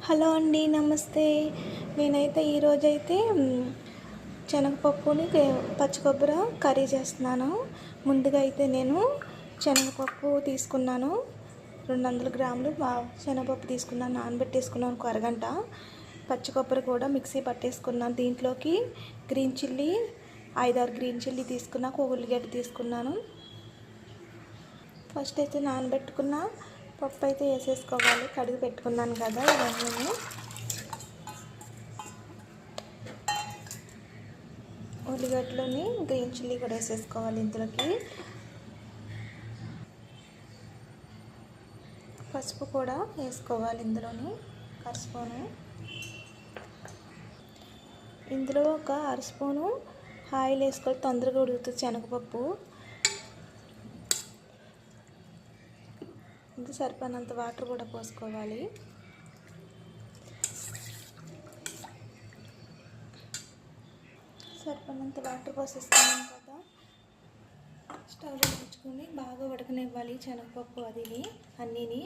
Hello అండి, నమస్తే. నేనైతే ఈరోజైతే శనగపప్పుని పచ్చి కొబ్బరి కర్రీ చేస్తున్నాను. ముందుగా అయితే నేను శనగపప్పు తీసుకున్నాను. 200 గ్రాములు శనగపప్పు తీసుకున్నాను, నానబెట్టేసుకున్నాను ఒక అరగంట. పచ్చి కొబ్బరి కూడా మిక్సీ పట్టేసుకున్నాను. దీంట్లోకి గ్రీన్ చిల్లీ 5-6 గ్రీన్ చిల్లీ తీసుకున్నాక ఒక ఉల్లిగడ్డ తీసుకున్నాను. ఫస్ట్ అయితే నానబెట్టుకున్న పప్పు అయితే వేసేసుకోవాలి. కడిగి పెట్టుకున్నాను కదా ఇవన్నీ. ఉల్లిగడ్డలోని గ్రీన్ చిల్లీ కూడా వేసేసుకోవాలి. ఇందులోకి పసుపు కూడా వేసుకోవాలి. ఇందులోని అరస్పూను, ఇందులో ఒక అరస్పూను ఆయిల్ వేసుకోవాలి. తొందరగా ఉడుకుతుంది శనగపప్పు. ఇది సరిపడినంత వాటర్ కూడా పోసుకోవాలి. సరిపడినంత వాటర్ పోసేసుకున్నాం కదా, స్టవ్ వెలిగించుకొని బాగా ఉడకనివ్వాలి శనగపప్పు అదిని అన్నీని.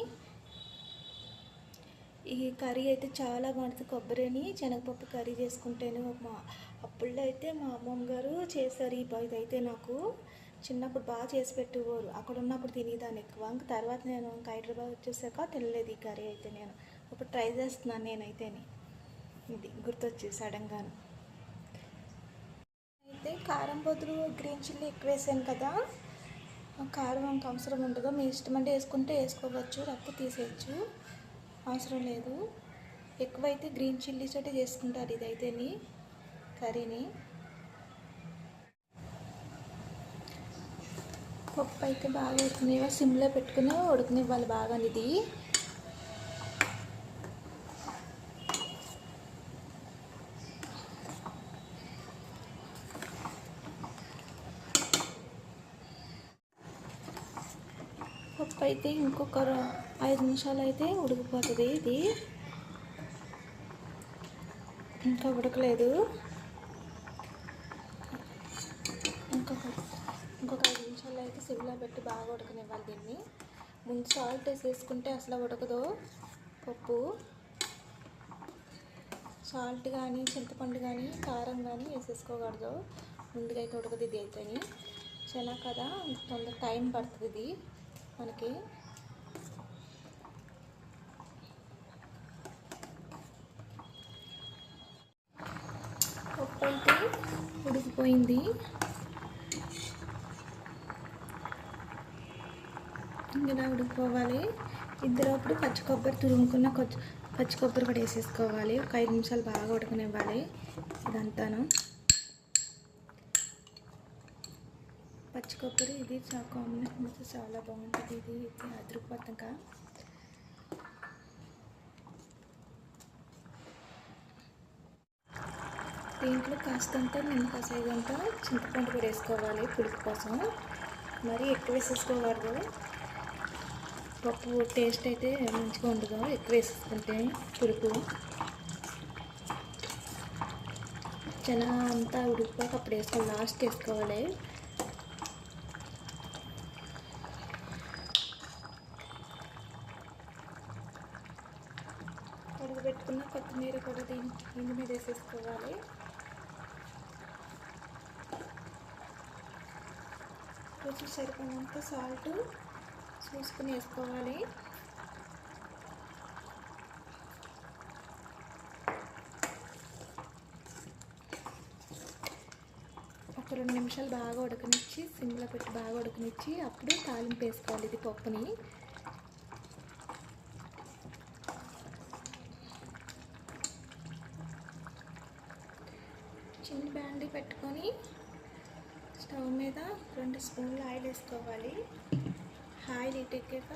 ఈ కర్రీ అయితే చాలా బాగుంటుంది. కొబ్బరిని శనగపప్పు కర్రీ చేసుకుంటేనే అప్పుల్లో అయితే మా అమ్మమ్మ గారు చేశారు. ఇదైతే నాకు చిన్నప్పుడు బాగా చేసి పెట్టేవారు. అక్కడ ఉన్నప్పుడు తినేదాన్ని ఎక్కువ. ఇంకా తర్వాత నేను హైదరాబాద్ వచ్చేసాక తినలేదు ఈ కర్రీ అయితే. నేను ఇప్పుడు ట్రై చేస్తున్నాను నేనైతేని. ఇది గుర్తొచ్చి సడన్గాను అయితే కారం బదులు గ్రీన్ చిల్లీ ఎక్కువ వేసాను కదా, కారం అంత అవసరం ఉండదు. మీ ఇష్టం అంటే వేసుకుంటే వేసుకోవచ్చు, లేకపోతే తీసేయచ్చు, అవసరం లేదు. ఎక్కువైతే గ్రీన్ చిల్లీ తోటి చేసుకుంటారు ఇదైతేని కర్రీని. పప్పు అయితే బాగా ఉడికినవా సిమ్లో పెట్టుకుని ఉడకనివ్వాలి బాగా. ఇది పప్పు అయితే ఇంకొక 5 నిమిషాలు అయితే ఉడికిపోతుంది. ఇది ఇంకా ఉడకలేదు. ఇంకొక 5 నిమిషాలు అయితే సిమ్లో పెట్టి బాగా ఉడకనివ్వాలి దీన్ని. ముందు సాల్ట్ వేసేసుకుంటే అసలు ఉడకదు పప్పు. సాల్ట్ కానీ చింతపండు కానీ కారం కానీ వేసేసుకోకూడదు. ముందుగా అయితే ఉడకదు ఇది అయితేని. చాలా కదా, తొందర టైం పడుతుంది ఇది మనకి. పప్పు అయితే ఉడికిపోయింది. ఇలా ఉడికిపోవాలి. ఇందులో ఇప్పుడు పచ్చి కొబ్బరి తురుముకున్న పచ్చి కొబ్బరి కూడా వేసేసుకోవాలి. ఒక 5 నిమిషాలు బాగా ఉడకనివ్వాలి ఇదంతాను. పచ్చి కొబ్బరి ఇది కాంబినేషన్ చాలా బాగుంటుంది. ఇది అదృపతంగా దీంట్లో కాస్తంత నిమ్మకాయ సైజంతా చింతపండు కూడా వేసుకోవాలి పులుపు కోసం. మరీ ఎక్కువ వేసేసుకోకూడదు, పప్పు టేస్ట్ అయితే మంచిగా ఉండదు ఎక్కువ వేసేసుకుంటే. పులుపు చాలా అంతా ఉడికిపోక అప్పుడు వేసుకోవాలి, లాస్ట్ వేసుకోవాలి. కడుగు పెట్టుకున్న కొత్తిమీర కూడా దీని మీద వేసేసుకోవాలి. రుచి సరిపడినంత సాల్ట్ చూసుకుని వేసుకోవాలి. ఒక 2 నిమిషాలు బాగా ఉడకనిచ్చి సిమ్లో పెట్టి బాగా ఉడకనిచ్చి అప్పుడు తాలింపు వేసుకోవాలి ఇది పప్పుని. చిన్న బ్యాండీ పెట్టుకొని స్టవ్ మీద 2 స్పూన్లు ఆయిల్ వేసుకోవాలి. ఆయిల్ ఇటెక్కాక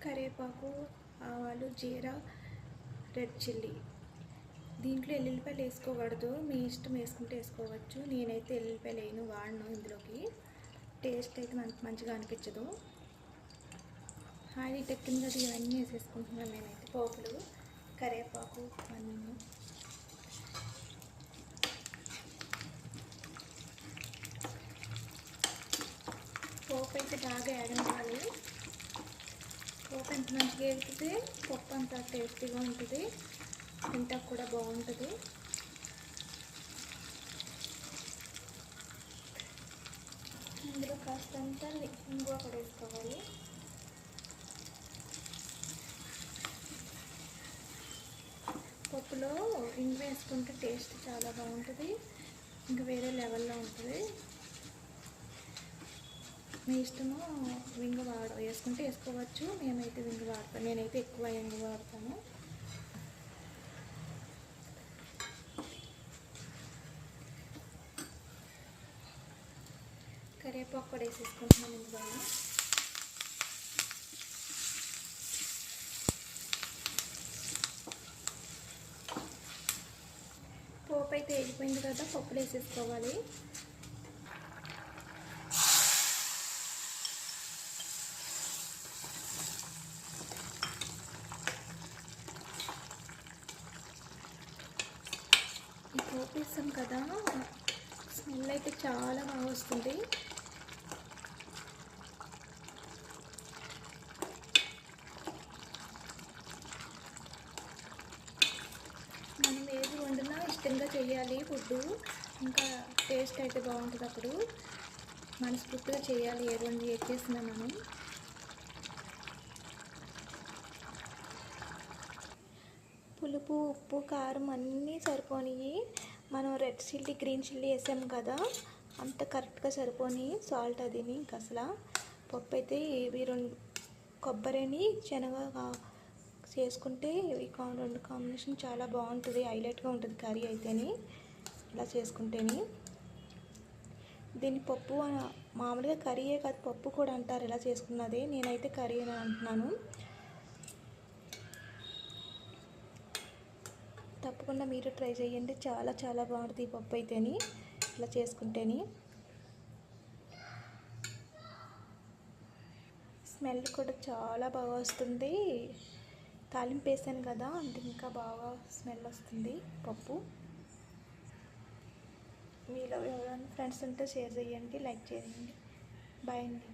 కరివేపాకు, ఆవాలు, జీరా, రెడ్ చిల్లీ. దీంట్లో ఎల్లుల్లిపాయలు వేసుకోకూడదు, మీ ఇష్టం వేసుకుంటే వేసుకోవచ్చు. నేనైతే ఎల్లుల్లిపాయలు వాడను ఇందులోకి, టేస్ట్ అయితే మనకు మంచిగా అనిపించదు. ఆయిల్ ఇటెక్కింది కదా, ఇవన్నీ వేసేసుకుంటున్నాను నేనైతే. పోపులు, కరివేపాకు అన్నీ. పోపు అయితే బాగా వేగనివ్వాలి. పోపు ఎంత మంచిగా వేగితే పప్పు అంత టేస్టీగా ఉంటుంది, తింటా కూడా బాగుంటుంది. ఇందులో కాస్తంత ఇంగువ కూడా వేసుకోవాలి. పప్పులో ఇంగువ వేసుకుంటే టేస్ట్ చాలా బాగుంటుంది, ఇంకా వేరే లెవెల్లో ఉంటుంది. మీ ఇష్టము, వింగు వేసుకుంటే వేసుకోవచ్చు. మేమైతే వింగు వాడతాం, నేనైతే ఎక్కువ వింగు వాడతాను. కరివేపాకు కూడా వేసేసుకుంటున్నాను ఇందులో. పోపు అయితే వేగిపోయింది కదా, పప్పులు వేసేసుకోవాలి. ఈ పోపు వేస్తాం కదా, స్మెల్ అయితే చాలా బాగా వస్తుంది. మనం ఏది వండినా ఇష్టంగా చేయాలి ఫుడ్, ఇంకా టేస్ట్ అయితే బాగుంటుంది. అప్పుడు మనస్ఫూర్తిగా చేయాలి ఏది చేసినా మనం. పులుపు, ఉప్పు, కారం అన్నీ సరిపోయి, మనం రెడ్ చిల్లీ గ్రీన్ చిల్లీ వేసాం కదా, అంత కరెక్ట్గా సరిపోని సాల్ట్ అదిని. ఇంకా అసలు పప్పు అయితే ఇవి కొబ్బరిని శనగ చేసుకుంటే ఇవి రెండు కాంబినేషన్ చాలా బాగుంటుంది, హైలైట్గా ఉంటుంది కర్రీ అయితేని ఇలా చేసుకుంటేని. దీన్ని పప్పు మామూలుగా కర్రీయే కాదు పప్పు కూడా అంటారు ఇలా చేసుకున్నది, నేనైతే కర్రీ అని అంటున్నాను. తప్పకుండా మీరు ట్రై చేయండి, చాలా చాలా బాగుంటుంది ఈ పప్పు అయితేని ఇలా చేసుకుంటేని. స్మెల్ కూడా చాలా బాగా వస్తుంది, తాలింపు వేసాను కదా అంటే ఇంకా బాగా స్మెల్ వస్తుంది పప్పు. మీలో ఎవరైనా ఫ్రెండ్స్ ఉంటే షేర్ చేయండి, లైక్ చేయండి. బాయ్ అండి.